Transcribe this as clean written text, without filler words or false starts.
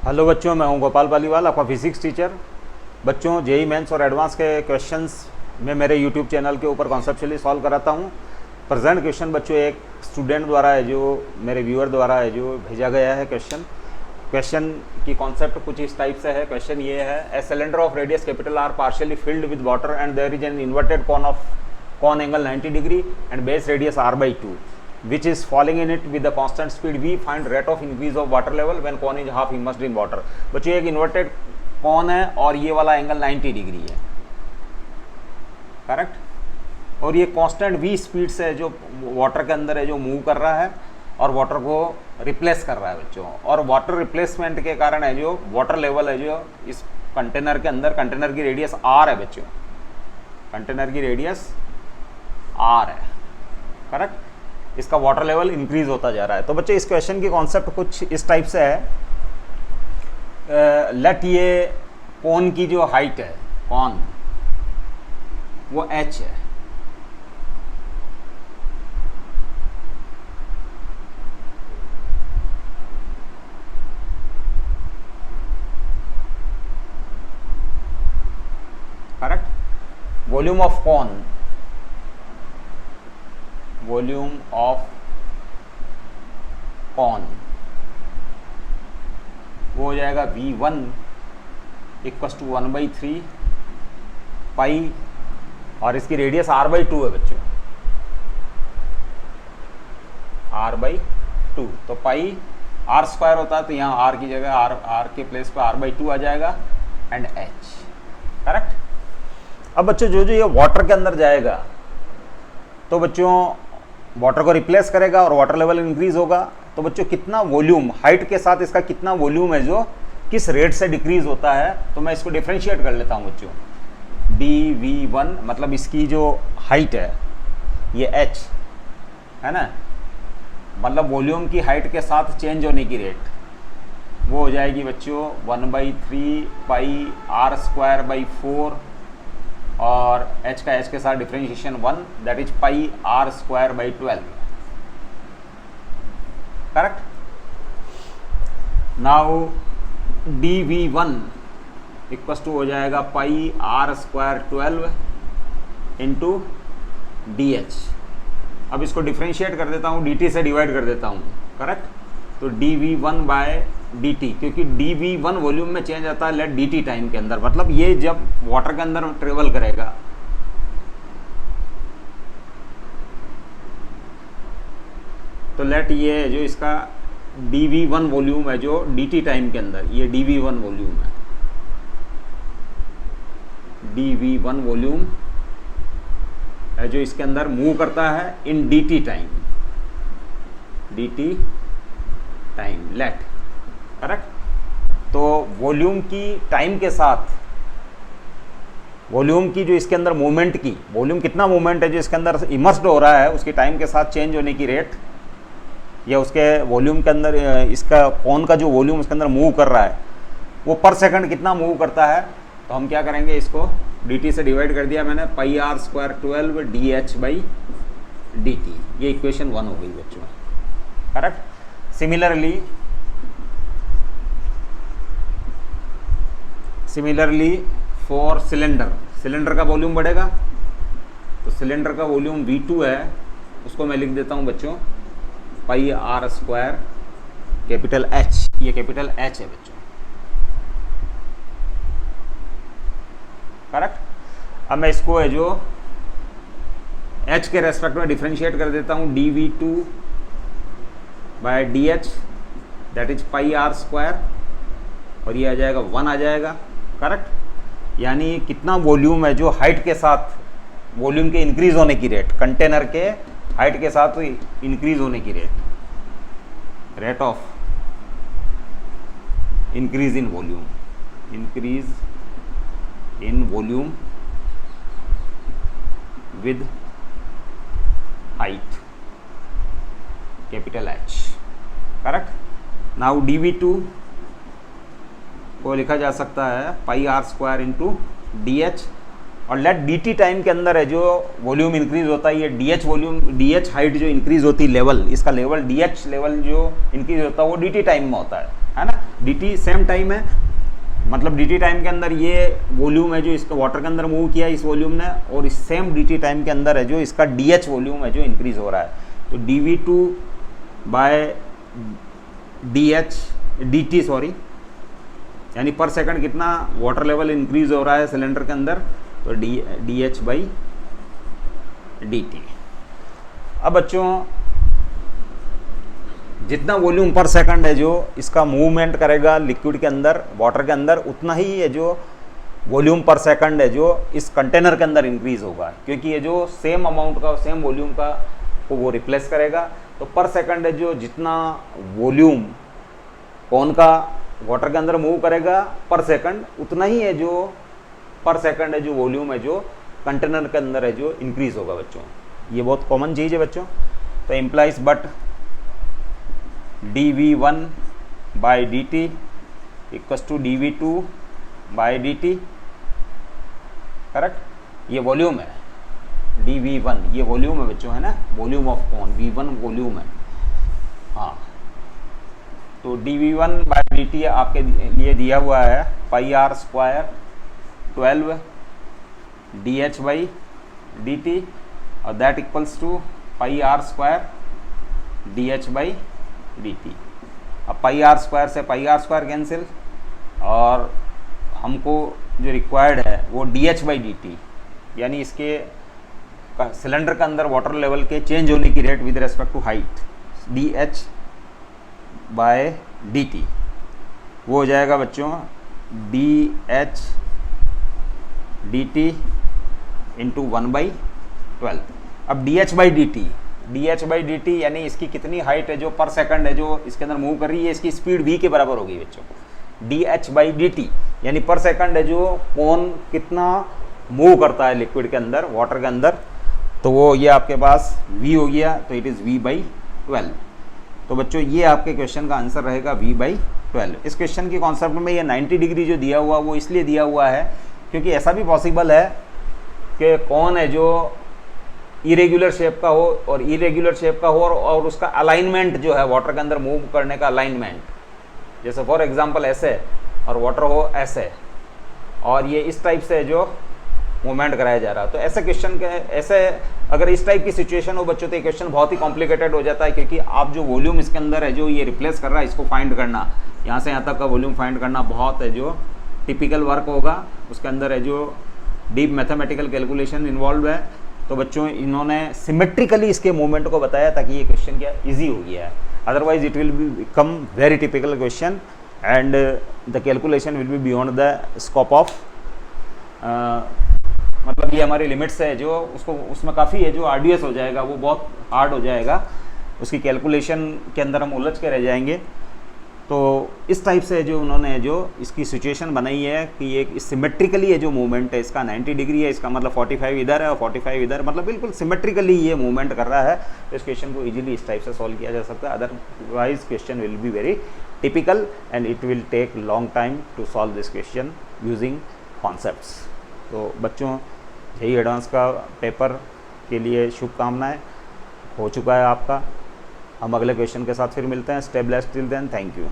Hello बच्चों, मैं हूं गोपाल पालीवाल, आपका फिजिक्स टीचर। बच्चों, जेई मेंस और एडवांस के क्वेश्चंस मैं मेरे यूट्यूब चैनल के ऊपर कॉन्सेप्चुअली सॉल्व कराता हूं। प्रेजेंट क्वेश्चन बच्चों एक स्टूडेंट द्वारा है, जो मेरे व्यूअर द्वारा है, जो भेजा गया है क्वेश्चन की कॉन्सेप्ट कुछ इस टाइप से है। क्वेश्चन ये है, a cylinder of radius capital R partially filled with water and there is an inverted cone angle 90 degree and base radius r/2 which is falling in it with the constant speed v. Find rate of increase of water level when cone is half immersed in water। बच्चों एक inverted cone है और ये वाला angle 90 degree है, correct. और ये constant v speed से जो वाटर के अंदर है जो मूव कर रहा है और वाटर को रिप्लेस कर रहा है बच्चों। और वाटर रिप्लेसमेंट के कारण है जो वाटर लेवल है जो इस कंटेनर के अंदर, कंटेनर की रेडियस r है बच्चों, कंटेनर की रेडियस r है, करेक्ट। इसका वाटर लेवल इंक्रीज होता जा रहा है। तो बच्चे इस क्वेश्चन की कॉन्सेप्ट कुछ इस टाइप से है। लेट ये कॉन की जो हाइट है, कॉन वो h है, correct. Volume of cone, volume of cone वो हो जाएगा V1 इक्वस टू 1/3 पाई, और इसकी रेडियस r/2 है बच्चों, r/2। तो पाई r² होता है, तो यहाँ r की जगह r के प्लेस पर r/2 आ जाएगा एंड h, करेक्ट। अब बच्चों जो ये वाटर के अंदर जाएगा तो बच्चों वाटर को रिप्लेस करेगा और वाटर लेवल इंक्रीज होगा। तो बच्चों कितना वॉल्यूम, हाइट के साथ इसका कितना वॉल्यूम है जो किस रेट से डिक्रीज होता है, तो मैं इसको डिफरेंशिएट कर लेता हूं बच्चों। dv1 मतलब इसकी जो हाइट है ये h है ना, मतलब वॉल्यूम की हाइट के साथ चेंज होने की रेट वो हो जाएगी बच्चों 1/3 पाई r²/4 और h का h के साथ differentiation 1, that is pi r²/12, correct. Now dv1 equals to हो जाएगा पाई r²12 इंटू dh। अब इसको डिफरेंशिएट कर देता हूँ, dt से डिवाइड कर देता हूँ, करेक्ट। तो dv1/dt, क्योंकि dv1 वॉल्यूम में चेंज आता है लेट dt टाइम के अंदर, मतलब ये जब वाटर के अंदर ट्रेवल करेगा तो लेट ये जो इसका dv1 वॉल्यूम है जो dt टाइम के अंदर, ये dv1 वॉल्यूम है, dv1 वॉल्यूम है जो इसके अंदर मूव करता है इन dt time, dt time late, correct. तो वॉल्यूम की टाइम के साथ, वॉल्यूम की जो इसके अंदर मूवमेंट की, वॉल्यूम कितना मूवमेंट है जो इसके अंदर इमर्स्ड हो रहा है, उसकी टाइम के साथ चेंज होने की रेट, या उसके वॉल्यूम के अंदर इसका कॉन का जो वॉल्यूम उसके अंदर मूव कर रहा है वो पर सेकंड कितना मूव करता है, तो हम क्या करेंगे, इसको dt से डिवाइड कर दिया मैंने, पाई r²12 dh/dt। ये इक्वेशन 1 हो गई बच्चों, करेक्ट। सिमिलरली फॉर सिलेंडर का वॉल्यूम बढ़ेगा, तो सिलेंडर का वॉल्यूम V2 है, उसको मैं लिख देता हूं बच्चों पाई r² कैपिटल H, ये कैपिटल H है बच्चों, करेक्ट। अब मैं इसको है जो H के रेस्पेक्ट में डिफरेंशिएट कर देता हूं, dv2/dh that is pi r², और ये आ जाएगा 1 आ जाएगा, करेक्ट। यानी कितना वॉल्यूम है जो हाइट के साथ, वॉल्यूम के इंक्रीज होने की रेट, कंटेनर के हाइट के साथ इंक्रीज होने की rate of increase in volume with height capital H, correct. Now dv2 को लिखा जा सकता है पाई r² इंटू dh, और लेट dt टाइम के अंदर है जो वॉल्यूम इंक्रीज होता है, ये dh वॉल्यूम, dh हाइट जो इंक्रीज होती है, लेवल, इसका लेवल dh लेवल जो इंक्रीज होता है वो dt टाइम में होता है ना। dt सेम टाइम है, मतलब dt टाइम के अंदर ये वॉल्यूम है जो इसका वाटर के अंदर मूव किया इस वॉल्यूम ने, और इस सेम dt टाइम के अंदर है जो इसका dh वॉल्यूम है जो इंक्रीज हो रहा है। तो dv2 बाय dt सॉरी, यानी पर सेकंड कितना वाटर लेवल इंक्रीज हो रहा है सिलेंडर के अंदर, तो dh बाई dt। अब बच्चों जितना वॉल्यूम पर सेकंड है जो इसका मूवमेंट करेगा लिक्विड के अंदर वाटर के अंदर, उतना ही है जो वॉल्यूम पर सेकंड है जो इस कंटेनर के अंदर इंक्रीज होगा, क्योंकि ये जो सेम अमाउंट का सेम वॉल्यूम का को वो रिप्लेस करेगा। तो पर सेकंड है जो जितना वॉल्यूम कौन का वाटर के अंदर मूव करेगा पर सेकंड, उतना ही है जो पर सेकंड है जो वॉल्यूम है जो कंटेनर के अंदर है जो इंक्रीज होगा बच्चों। ये बहुत कॉमन चीज़ है बच्चों। तो implies but dv1 by dt equals to dv2 by dt, correct. ये वॉल्यूम है dv1, ये वॉल्यूम है बच्चों, है ना, वॉल्यूम ऑफ कौन, v1 वॉल्यूम है, हाँ। तो dv1 बाई dt आपके लिए दिया हुआ है pi r square 12 dh by dt, और that equals to pi r square dh by dt। अब पाई आर स्क्वायर से पाई आर स्क्वायर कैंसिल, और हमको जो रिक्वायर्ड है वो dh बाई dt, यानी इसके सिलेंडर के अंदर वाटर लेवल के चेंज होने की rate with respect to height, dh by dt, वो हो जाएगा बच्चों dh dt इंटू 1/12। अब dh बाई dt यानी इसकी कितनी हाइट है जो पर सेकंड है जो इसके अंदर मूव कर रही है, इसकी स्पीड v के बराबर होगी बच्चों। dh बाई dt यानी पर सेकंड है जो कौन कितना मूव करता है लिक्विड के अंदर वाटर के अंदर, तो वो ये आपके पास v हो गया, तो इट इज़ v/12। तो बच्चों ये आपके क्वेश्चन का आंसर रहेगा v/12। इस क्वेश्चन की कॉन्सेप्ट में ये 90 डिग्री जो दिया हुआ वो इसलिए दिया हुआ है क्योंकि ऐसा भी पॉसिबल है कि कौन है जो इरेगुलर शेप का हो, और इरेगुलर शेप का हो और उसका अलाइनमेंट जो है वाटर के अंदर मूव करने का अलाइनमेंट, जैसे फॉर एग्जांपल ऐसे और वाटर हो ऐसे, और ये इस टाइप से जो मूवमेंट कराया जा रहा है। तो ऐसे क्वेश्चन के ऐसे अगर इस टाइप की सिचुएशन हो बच्चों तो ये क्वेश्चन बहुत ही कॉम्प्लिकेटेड हो जाता है, क्योंकि आप जो वॉल्यूम इसके अंदर है जो ये रिप्लेस कर रहा है इसको फाइंड करना, यहाँ से यहाँ तक का वॉल्यूम फाइंड करना बहुत है जो टिपिकल वर्क होगा, उसके अंदर है जो डीप मैथमेटिकल कैलकुलेशन इन्वॉल्व है। तो बच्चों इन्होंने सिमेट्रिकली इसके मूवमेंट को बताया ताकि ये क्वेश्चन क्या ईजी हो गया है, otherwise it will be become very typical question and the calculation will be beyond the scope of, मतलब ये हमारी लिमिट्स है जो उसको उसमें काफ़ी है जो आर्डियस हो जाएगा, वो बहुत हार्ड हो जाएगा, उसकी कैलकुलेशन के अंदर हम उलझ के रह जाएंगे। तो इस टाइप से जो उन्होंने जो इसकी सिचुएशन बनाई है कि ये सिमेट्रिकली है जो मूवमेंट है इसका 90 डिग्री है, इसका मतलब 45 इधर है और 45 इधर, मतलब बिल्कुल सिमेट्रिकली ये मूवमेंट कर रहा है। तो इस क्वेश्चन को इजीली इस टाइप से सॉल्व किया जा सकता है, otherwise question will be very typical and it will take long time to solve this question using concepts. तो बच्चों यही एडवांस का पेपर के लिए शुभकामनाएं, हो चुका है आपका। हम अगले क्वेश्चन के साथ फिर मिलते हैं। Stay blessed till then, thank you.